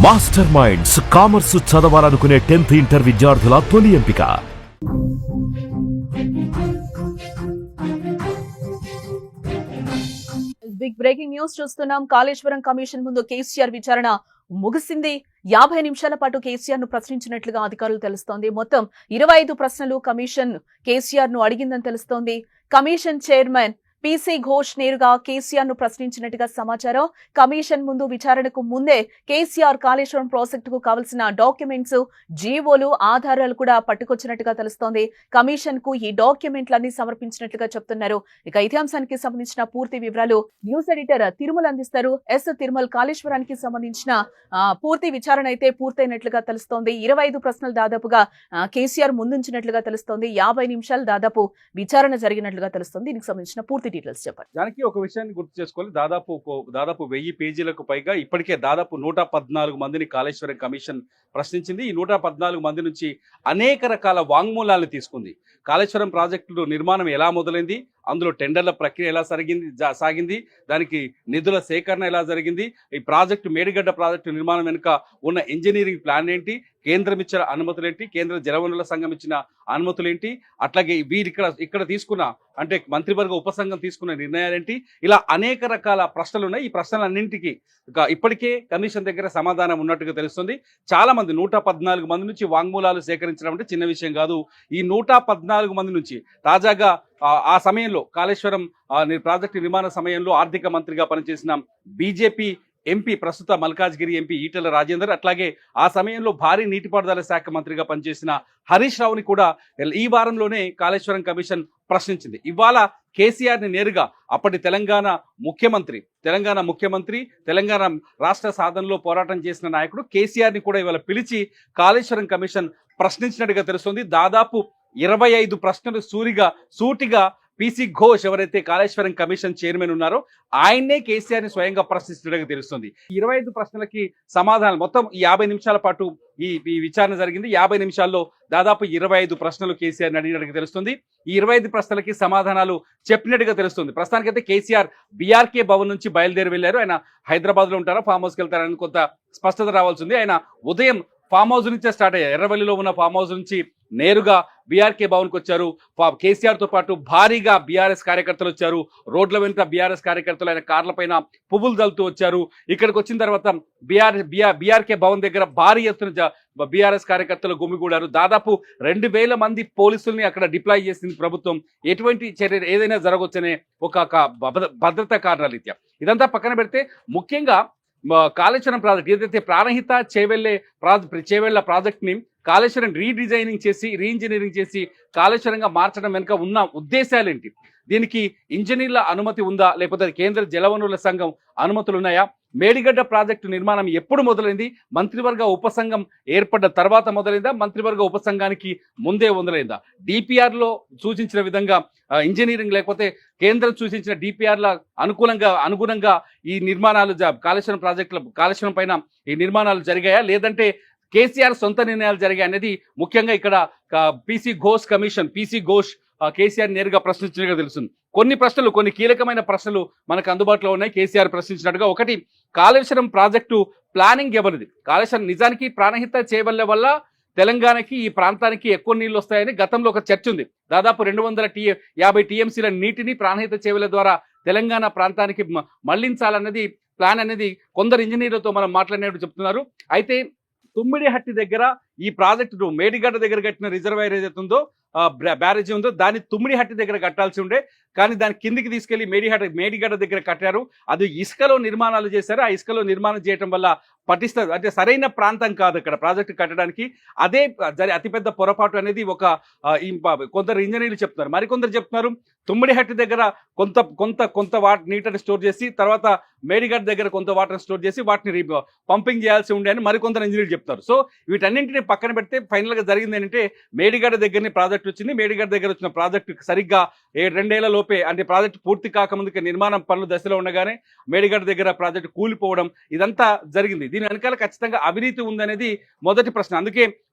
Master minds commerce చదవాలనుకునే 10th inter విద్యార్థుల తొలి ఎంపిక. బిగ్ బ్రేకింగ్ న్యూస్ చూస్తున్నాం. కాళేశ్వరం కమిషన్ ముందు కేసీఆర్ విచారణ ముగిసింది. 50 నిమిషాల పాటు కేసీఆర్ ను ప్రశ్నించినట్లుగా అధికారులు తెలుస్తోంది. మొత్తం 25 ప్రశ్నలు కమిషన్ కేసీఆర్ ను అడిగిందని తెలుస్తోంది. కమిషన్ చైర్మన్ పీసీ ఘోష్ నేరుగా కేసీఆర్ ను ప్రశ్నించినట్టుగా సమాచారం. కమిషన్ ముందు విచారణకు ముందే కేసీఆర్ కాళేశ్వరం ప్రాజెక్టుకు కావలసిన డాక్యుమెంట్స్, జీవోలు, ఆధారాలు కూడా పట్టుకొచ్చినట్టుగా తెలుస్తోంది. కమిషన్ కు ఈ డాక్యుమెంట్లన్నీ సమర్పించినట్లుగా చెప్తున్నారు. ఇక ఇదే అంశానికి సంబంధించిన పూర్తి వివరాలు న్యూస్ ఎడిటర్ తిరుమల అందిస్తారు. తిరుమల, కాళేశ్వరానికి సంబంధించిన పూర్తి విచారణ అయితే పూర్తయినట్లుగా తెలుస్తోంది. 25 ప్రశ్నలు దాదాపుగా కేసీఆర్ ముందుంచినట్లుగా తెలుస్తోంది. 50 నిమిషాలు దాదాపు విచారణ జరిగినట్లుగా తెలుస్తోంది. దీనికి సంబంధించిన పూర్తి డీటెయిల్స్ చెప్పండి. దానికి ఒక విషయాన్ని గుర్తు చేసుకోవాలి. దాదాపు 1000 పేజీలకు పైగా ఇప్పటికే దాదాపు 114 మందిని కాళేశ్వరం కమిషన్ ప్రశ్నించింది. ఈ 114 మంది నుంచి అనేక రకాల వాంగ్మూలాలను తీసుకుంది. కాళేశ్వరం ప్రాజెక్టు నిర్మాణం ఎలా మొదలైంది, అందులో టెండర్ల ప్రక్రియ ఎలా సాగింది, దానికి నిధుల సేకరణ ఎలా జరిగింది, ఈ ప్రాజెక్టు మేడిగడ్డ ప్రాజెక్టు నిర్మాణం వెనుక ఉన్న ఇంజనీరింగ్ ప్లాన్ ఏంటి, కేంద్రం ఇచ్చిన అనుమతులు ఏంటి, కేంద్ర జలవనరుల సంఘం ఇచ్చిన అనుమతులు ఏంటి, అట్లాగే వీరు ఇక్కడ తీసుకున్న అంటే మంత్రివర్గ ఉపసంఘం తీసుకున్న నిర్ణయాలేంటి, ఇలా అనేక రకాల ప్రశ్నలు ఉన్నాయి. ఈ ప్రశ్నలన్నింటికి ఇప్పటికే కమిషన్ దగ్గర సమాధానం ఉన్నట్టుగా తెలుస్తుంది. చాలా మంది 114 మంది నుంచి వాంగ్మూలాలు సేకరించడం అంటే చిన్న విషయం కాదు. ఈ 114 మంది నుంచి తాజాగా ఆ సమయంలో కాళేశ్వరం ప్రాజెక్టు నిర్మాణ సమయంలో ఆర్థిక మంత్రిగా పనిచేసిన బీజేపీ ఎంపీ, ప్రస్తుత మల్కాజ్గిరి ఎంపీ ఈటెల రాజేందర్, అట్లాగే ఆ సమయంలో భారీ నీటిపారుదల శాఖ మంత్రిగా పనిచేసిన హరీష్ రావుని కూడా ఈ వారంలోనే కాళేశ్వరం కమిషన్ ప్రశ్నించింది. ఇవాళ కేసీఆర్ని నేరుగా అప్పటి తెలంగాణ ముఖ్యమంత్రి, తెలంగాణ రాష్ట్ర సాధనలో పోరాటం చేసిన నాయకుడు కేసీఆర్ని కూడా ఇవాళ పిలిచి కాళేశ్వరం కమిషన్ ప్రశ్నించినట్టుగా తెలుస్తుంది. దాదాపు 25 ప్రశ్నలు సూటిగా పీసీ ఘోష్, ఎవరైతే కాళేశ్వరం కమిషన్ చైర్మన్ ఉన్నారో ఆయన్నే కేసీఆర్ ని స్వయంగా ప్రశ్నిస్తున్నట్టుగా తెలుస్తుంది. 25 ప్రశ్నలకి సమాధానం మొత్తం 50 నిమిషాల పాటు ఈ విచారణ జరిగింది. 50 నిమిషాల్లో దాదాపు 25 ప్రశ్నలు కేసీఆర్ అడిగినట్టుగా తెలుస్తుంది. ఈ 25 ప్రశ్నలకి సమాధానాలు చెప్పినట్టుగా తెలుస్తుంది. ప్రస్తుతానికైతే కేసీఆర్ బీఆర్కే భవన్ నుంచి బయలుదేరి వెళ్లారు. ఆయన హైదరాబాద్ లో ఉంటారా, ఫామ్ హౌస్కి వెళ్తారని కొంత స్పష్టత రావాల్సి ఉంది. ఆయన ఉదయం ఫామ్ హౌస్ నుంచే స్టార్ట్ అయ్యారు. ఎర్రవల్లిలో ఉన్న ఫామ్ హౌస్ నుంచి నేరుగా బీఆర్కే భవన్కి వచ్చారు. కేసీఆర్ తో పాటు భారీగా బీఆర్ఎస్ కార్యకర్తలు వచ్చారు. రోడ్ల వెంట బీఆర్ఎస్ కార్యకర్తలు ఆయన కార్ల పైన పువ్వులు చల్లుతూ వచ్చారు. ఇక్కడికి వచ్చిన తర్వాత బీఆర్కే భవన్ దగ్గర భారీ ఎత్తున బీఆర్ఎస్ కార్యకర్తలు గుమిగూడారు. దాదాపు 2000 మంది పోలీసుల్ని అక్కడ డిప్లాయ్ చేసింది ప్రభుత్వం. ఎటువంటి చర్య ఏదైనా జరగవచ్చనే ఒక భద్రతా కారణారీత్యా. ఇదంతా పక్కన పెడితే ముఖ్యంగా కాళేశ్వరం ప్రాజెక్ట్ ఏదైతే ప్రాణహిత చేవెళ్ల ప్రాజెక్ట్ని కాళేశ్వరం రీఇంజనీరింగ్ చేసి కాళేశ్వరంగా మార్చడం వెనుక ఉన్న ఉద్దేశాలేంటి, దీనికి ఇంజనీర్ల అనుమతి ఉందా, లేకపోతే కేంద్ర జలవనరుల సంఘం అనుమతులు ఉన్నాయా, మేడిగడ్డ ప్రాజెక్టు నిర్మాణం ఎప్పుడు మొదలైంది, మంత్రివర్గ ఉపసంఘం ఏర్పడ్డ తర్వాత మొదలైందా, మంత్రివర్గ ఉపసంఘానికి ముందే మొదలైందా, డిపిఆర్ లో సూచించిన విధంగా ఇంజనీరింగ్ లేకపోతే కేంద్రం సూచించిన డిపిఆర్ల అనుగుణంగా ఈ నిర్మాణాలు కాళేశ్వరం పైన ఈ నిర్మాణాలు జరిగాయా, లేదంటే కేసీఆర్ సొంత నిర్ణయాలు జరిగాయి అనేది ముఖ్యంగా ఇక్కడ పీసీ ఘోష్ కేసీఆర్ నేరుగా ప్రశ్నించినట్టుగా తెలుస్తుంది. కొన్ని కీలకమైన ప్రశ్నలు మనకు అందుబాటులో ఉన్నాయి. కేసీఆర్ ప్రశ్నించినట్టుగా ఒకటి, కాళేశ్వరం ప్రాజెక్టు ప్లానింగ్ ఎవరిది? కాళేశ్వరం నిజానికి ప్రాణహిత చేవెళ్ల వల్ల తెలంగాణకి ఈ ప్రాంతానికి ఎక్కువ నీళ్లు వస్తాయని గతంలో ఒక చర్చ ఉంది. దాదాపు 250 టీఎంసీల నీటిని ప్రాణహిత చేవెళ్ల ద్వారా తెలంగాణ ప్రాంతానికి మళ్లించాలన్నది ప్లాన్ అనేది కొందరు ఇంజనీర్లతో మనం మాట్లాడినట్టు చెప్తున్నారు. అయితే తుమ్మిడిహట్టి దగ్గర ఈ ప్రాజెక్టు మేడిగడ్డ దగ్గర కట్టిన రిజర్వాయర్ ఏదైతే ఉందో, బ్యారేజీ ఉందో, దాన్ని తుమ్మిడిహట్టి దగ్గర కట్టాల్సి ఉండే, కానీ దాని కిందికి తీసుకెళ్లి మేడిగడ్డ దగ్గర కట్టారు. అది ఇసుకలో నిర్మాణాలు చేశారు. ఆ ఇసుకలో నిర్మాణం చేయడం వల్ల అంటే సరైన ప్రాంతం కాదు అక్కడ ప్రాజెక్టు కట్టడానికి. అదే అతిపెద్ద పొరపాటు అనేది కొందరు ఇంజనీర్లు చెప్తున్నారు. మరికొందరు చెప్తున్నారు తుమ్మిడిహట్టి దగ్గర కొంత నీటిని స్టోర్ చేసి, తర్వాత మేడిగడ్డ దగ్గర కొంత వాటర్ స్టోర్ చేసి వాటిని పంపింగ్ చేయాల్సి ఉండే అని మరికొందరు ఇంజనీర్లు చెప్తారు. సో వీటన్నింటినీ పక్కన పెడితే ఫైనల్ గా జరిగింది ఏంటంటే, మేడిగడ్డ దగ్గరనే ప్రాజెక్ట్ వచ్చింది. మేడిగడ్డ దగ్గర వచ్చిన ప్రాజెక్టు సరిగ్గా 2 ఏళ్ల లోపే, అంటే ప్రాజెక్టు పూర్తి కాకముందుకే నిర్మాణం పనులు దశలో ఉండగానే మేడిగడ్డ దగ్గర ప్రాజెక్టు కూలిపోవడం, ఇదంతా జరిగింది. దీని వెనకాల ఖచ్చితంగా అవినీతి ఉందనేది మొదటి ప్రశ్న. అందుకే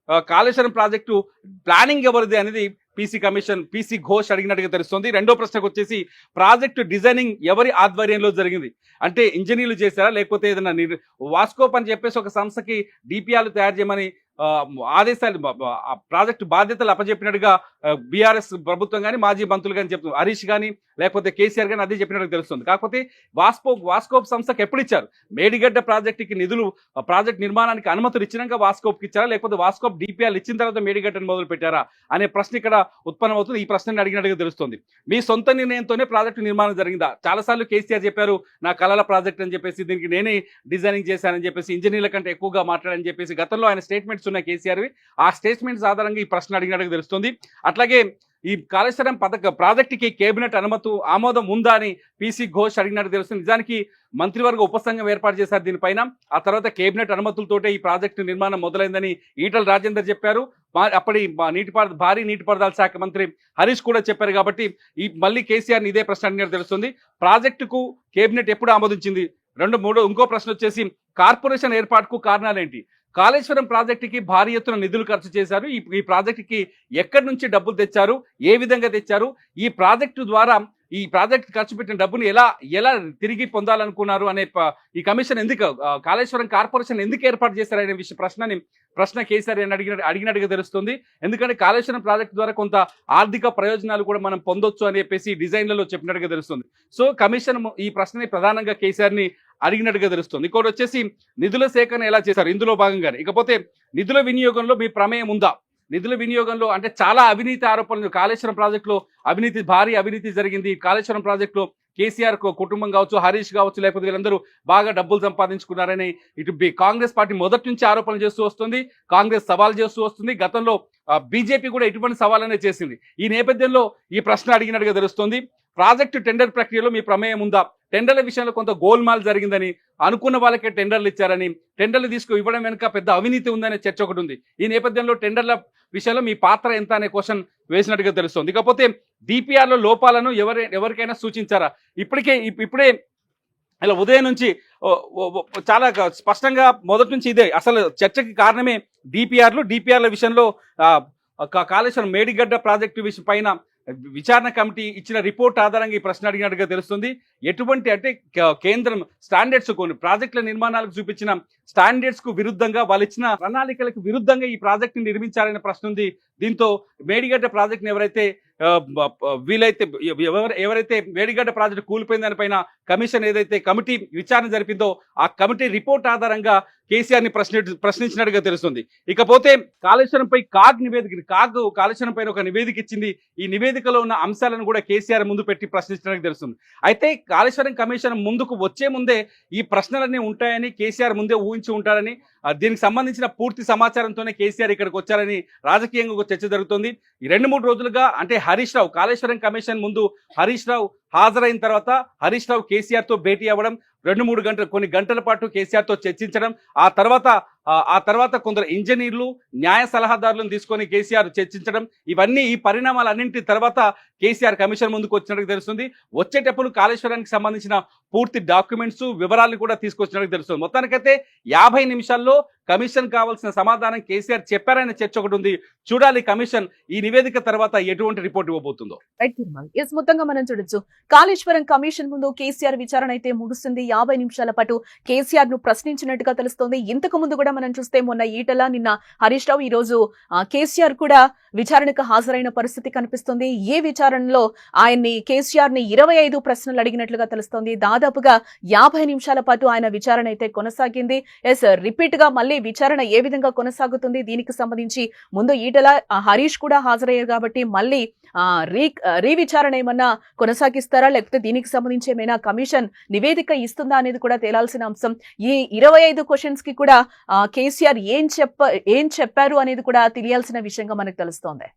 కాళేశ్వరం ప్రాజెక్టు ప్లానింగ్ ఎవరిది అనేది పీసీ ఘోష్ అడిగినట్టుగా తెలుస్తుంది. రెండో ప్రశ్నకు వచ్చేసి ప్రాజెక్టు డిజైనింగ్ ఎవరి ఆధ్వర్యంలో జరిగింది, అంటే ఇంజనీర్లు చేశారా లేకపోతే ఏదైనా వాస్కోప్ అని చెప్పేసి ఒక సంస్థకి డిపిఆర్లు తయారు చేయమని ఆదేశాలు ప్రాజెక్టు బాధ్యతలు అప్పచెప్పినట్టుగా బీఆర్ఎస్ ప్రభుత్వం కానీ మాజీ మంత్రులు కానీ చెప్తున్నారు. హరీష్ కానీ లేకపోతే కేసీఆర్ కానీ అదే చెప్పినట్టుగా తెలుస్తుంది. కాకపోతే వాస్కోప్ సంస్థకు ఎప్పుడు ఇచ్చారు? మేడిగడ్డ ప్రాజెక్టుకి నిధులు ప్రాజెక్ట్ నిర్మాణానికి అనుమతులు ఇచ్చినాక వాస్కోప్కి ఇచ్చారా లేకపోతే వాస్కోప్ డిపిఆర్లు ఇచ్చిన తర్వాత మేడిగడ్డను మొదలు పెట్టారా అనే ప్రశ్న ఇక్కడ ఉత్పన్నమవుతుంది. ఈ ప్రశ్నని అడిగినట్టుగా తెలుస్తుంది. మీ సొంత నిర్ణయంతోనే ప్రాజెక్టు నిర్మాణం జరిగిందా? చాలాసార్లు కేసీఆర్ చెప్పారు నా కళల ప్రాజెక్ట్ అని చెప్పేసి, దీనికి నేనే డిజైనింగ్ చేశానని చెప్పేసి, ఇంజనీర్ల కంటే ఎక్కువగా మాట్లాడని చెప్పేసి గతంలో ఆయన స్టేట్మెంట్స్ ఉన్నాయి కేసీఆర్. ఆ స్టేట్మెంట్స్ ఆధారంగా ఈ ప్రశ్న అడిగినట్టుగా తెలుస్తుంది. అట్లాగే ఈ కాళేశ్వరం ప్రాజెక్టుకి కేబినెట్ ఆమోదం ఉందా అని పీసీ ఘోష్ అడిగినట్టు తెలుస్తుంది. నిజానికి మంత్రివర్గ ఉపసంఘం ఏర్పాటు చేశారు దీనిపైన. ఆ తర్వాత కేబినెట్ అనుమతులతోటే ఈ ప్రాజెక్టు నిర్మాణం మొదలైందని ఈటల రాజేందర్ చెప్పారు. అప్పటి భారీ నీటిపారుదల శాఖ మంత్రి హరీష్ కూడా చెప్పారు. కాబట్టి మళ్ళీ కేసీఆర్ ఇదే ప్రశ్న అడిగినట్టు తెలుస్తుంది. ప్రాజెక్టుకు కేబినెట్ ఎప్పుడు ఆమోదించింది? ఇంకో ప్రశ్న వచ్చేసి కార్పొరేషన్ ఏర్పాటుకు కారణాలేంటి? కాళేశ్వరం ప్రాజెక్టుకి భారీ ఎత్తున నిధులు ఖర్చు చేశారు. ఈ ప్రాజెక్టుకి ఎక్కడి నుంచి డబ్బులు తెచ్చారు, ఏ విధంగా తెచ్చారు, ఈ ప్రాజెక్టు ద్వారా ఈ ప్రాజెక్ట్ ఖర్చు పెట్టిన డబ్బుని ఎలా తిరిగి పొందాలనుకున్నారు అనే ఈ కమిషన్ ఎందుకు, కాళేశ్వరం కార్పొరేషన్ ఎందుకు ఏర్పాటు చేశారనే ప్రశ్న కేసీఆర్ అడిగినట్టుగా తెలుస్తుంది. ఎందుకంటే కాళేశ్వరం ప్రాజెక్టు ద్వారా కొంత ఆర్థిక ప్రయోజనాలు కూడా మనం పొందొచ్చు అని చెప్పేసి డిజైన్లలో చెప్పినట్టుగా తెలుస్తుంది. సో కమిషన్ ఈ ప్రశ్నని ప్రధానంగా కేసీఆర్ని అడిగినట్టుగా తెలుస్తుంది. ఇంకోటి వచ్చేసి నిధుల సేకరణ ఎలా చేశారు ఇందులో భాగంగానే. ఇకపోతే నిధుల వినియోగంలో మీ ప్రమేయం ఉందా? నిధుల వినియోగంలో అంటే చాలా అవినీతి ఆరోపణలు, కాళేశ్వరం ప్రాజెక్టులో భారీ అవినీతి జరిగింది. కాళేశ్వరం ప్రాజెక్టులో కేసీఆర్ కుటుంబం కావచ్చు, హరీష్ కావచ్చు, లేకపోతే వీళ్ళందరూ బాగా డబ్బులు సంపాదించుకున్నారని ఇటు కాంగ్రెస్ పార్టీ మొదటి నుంచి ఆరోపణలు చేస్తూ వస్తుంది. కాంగ్రెస్ సవాల్ చేస్తూ వస్తుంది. గతంలో బీజేపీ కూడా ఇటువంటి సవాలనే చేసింది. ఈ నేపథ్యంలో ఈ ప్రశ్న అడిగినట్టుగా తెలుస్తుంది. ప్రాజెక్టు టెండర్ ప్రక్రియలో మీ ప్రమేయం ఉందా? టెండర్ల విషయంలో కొంత గోల్మాల్ జరిగిందని, అనుకున్న వాళ్ళకే టెండర్లు ఇచ్చారని, టెండర్లు ఇవ్వడం వెనుక పెద్ద అవినీతి ఉందనే చర్చ ఒకటి ఉంది. ఈ నేపథ్యంలో టెండర్ల విషయంలో మీ పాత్ర ఎంత అనే క్వశ్చన్ వేసినట్టుగా తెలుస్తుంది. ఇకపోతే డిపిఆర్లో లోపాలను ఎవరికైనా సూచించారా? ఇప్పుడే ఇలా ఉదయం నుంచి చాలా స్పష్టంగా మొదటి నుంచి ఇదే అసలు చర్చకి కారణమే డిపిఆర్ల విషయంలో కాళేశ్వరం మేడిగడ్డ ప్రాజెక్టు విషయం పైన విచారణ కమిటీ ఇచ్చిన రిపోర్ట్ ఆధారంగా ఈ ప్రశ్న అడిగినట్టుగా తెలుస్తుంది. ఎటువంటి అంటే కేంద్రం స్టాండర్డ్స్ కొన్ని ప్రాజెక్టుల నిర్మాణాలకు చూపించిన స్టాండర్డ్స్ కు విరుద్ధంగా, వాళ్ళు ఇచ్చిన ప్రణాళికలకు విరుద్ధంగా ఈ ప్రాజెక్టుని నిర్మించాలనే ప్రశ్న ఉంది. దీంతో మేడిగడ్డ ప్రాజెక్టుని ఎవరైతే మేడిగడ్డ ప్రాజెక్టు కూలిపోయిన దానిపైన కమిషన్ ఏదైతే కమిటీ విచారణ జరిపిందో ఆ కమిటీ రిపోర్ట్ ఆధారంగా కేసీఆర్ ని ప్రశ్నించినట్టుగా తెలుస్తుంది. ఇకపోతే కాళేశ్వరంపై కాళేశ్వరం పైన ఒక నివేదిక ఇచ్చింది. ఈ నివేదికలో ఉన్న అంశాలను కూడా కేసీఆర్ ముందు పెట్టి ప్రశ్నించినట్టుగా తెలుస్తుంది. అయితే కాళేశ్వరం కమిషన్ ముందుకు వచ్చే ముందే ఈ ప్రశ్నలన్నీ ఉంటాయని కేసీఆర్ ముందే ఊహించి ఉంటారని, దీనికి సంబంధించిన పూర్తి సమాచారంతోనే కేసీఆర్ ఇక్కడికి వచ్చారని రాజకీయంగా ఒక చర్చ జరుగుతుంది. ఈ 2-3 రోజులుగా అంటే హరీష్ రావు కాళేశ్వరం కమిషన్ ముందు హరీష్ రావు హాజరైన తర్వాత హరీష్ రావు కేసీఆర్ తో భేటీ అవ్వడం, 2-3 గంటలు కొన్ని గంటల పాటు కేసీఆర్ తో చర్చించడం, ఆ తర్వాత కొందరు ఇంజనీర్లు న్యాయ సలహాదారులను తీసుకొని కేసీఆర్ చర్చించడం, ఇవన్నీ ఈ పరిణామాలన్నింటి తర్వాత కేసీఆర్ కమిషన్ ముందుకు వచ్చినట్టు తెలుస్తుంది. వచ్చేటప్పుడు కాళేశ్వరానికి సంబంధించిన పూర్తి డాక్యుమెంట్స్ వివరాలను కూడా తీసుకొచ్చినట్టు తెలుస్తుంది. మొత్తానికైతే 50 నిమిషాల్లో కమిషన్ కావాల్సిన సమాధానం కేసీఆర్ చెప్పారనే చర్చ ఒకటి ఉంది. చూడాలి కమిషన్ ఈ నివేదిక తర్వాత ఎటువంటి రిపోర్ట్ ఇవ్వబోతుందో. మొత్తంగా మనం చూడొచ్చు, కాళేశ్వరం కమిషన్ ముందు కేసీఆర్ విచారణ అయితే ముగుస్తుంది. 50 నిమిషాల పాటు కేసీఆర్ ను ప్రశ్నించినట్టుగా తెలుస్తోంది. ఇంతకు ముందు కూడా మనం చూస్తే మొన్న ఈటల, నిన్న హరీష్ రావు, ఈ రోజు కేసీఆర్ కూడా విచారణకు హాజరైన పరిస్థితి కనిపిస్తుంది. ఈ విచారణలో కేసీఆర్ ని 25 ప్రశ్నలు అడిగినట్లుగా తెలుస్తోంది. దాదాపుగా 50 నిమిషాల పాటు ఆయన విచారణ అయితే కొనసాగింది. రిపీట్ గా మళ్ళీ విచారణ ఏ విధంగా కొనసాగుతుంది, దీనికి సంబంధించి ముందు ఈటల, హరీష్ కూడా హాజరయ్యారు కాబట్టి మళ్ళీ రీవిచారణ ఏమన్నా కొనసాగిస్తారా, లేకపోతే దీనికి సంబంధించి ఏమైనా కమిషన్ నివేదిక ఇస్తుందా అనేది కూడా తేలాల్సిన అంశం. ఈ 25 క్వశ్చన్స్ కి కూడా కేసీఆర్ ఏం చెప్పారు అనేది కూడా తెలియాల్సిన విషయంగా మనకు తెలుస్తోంది.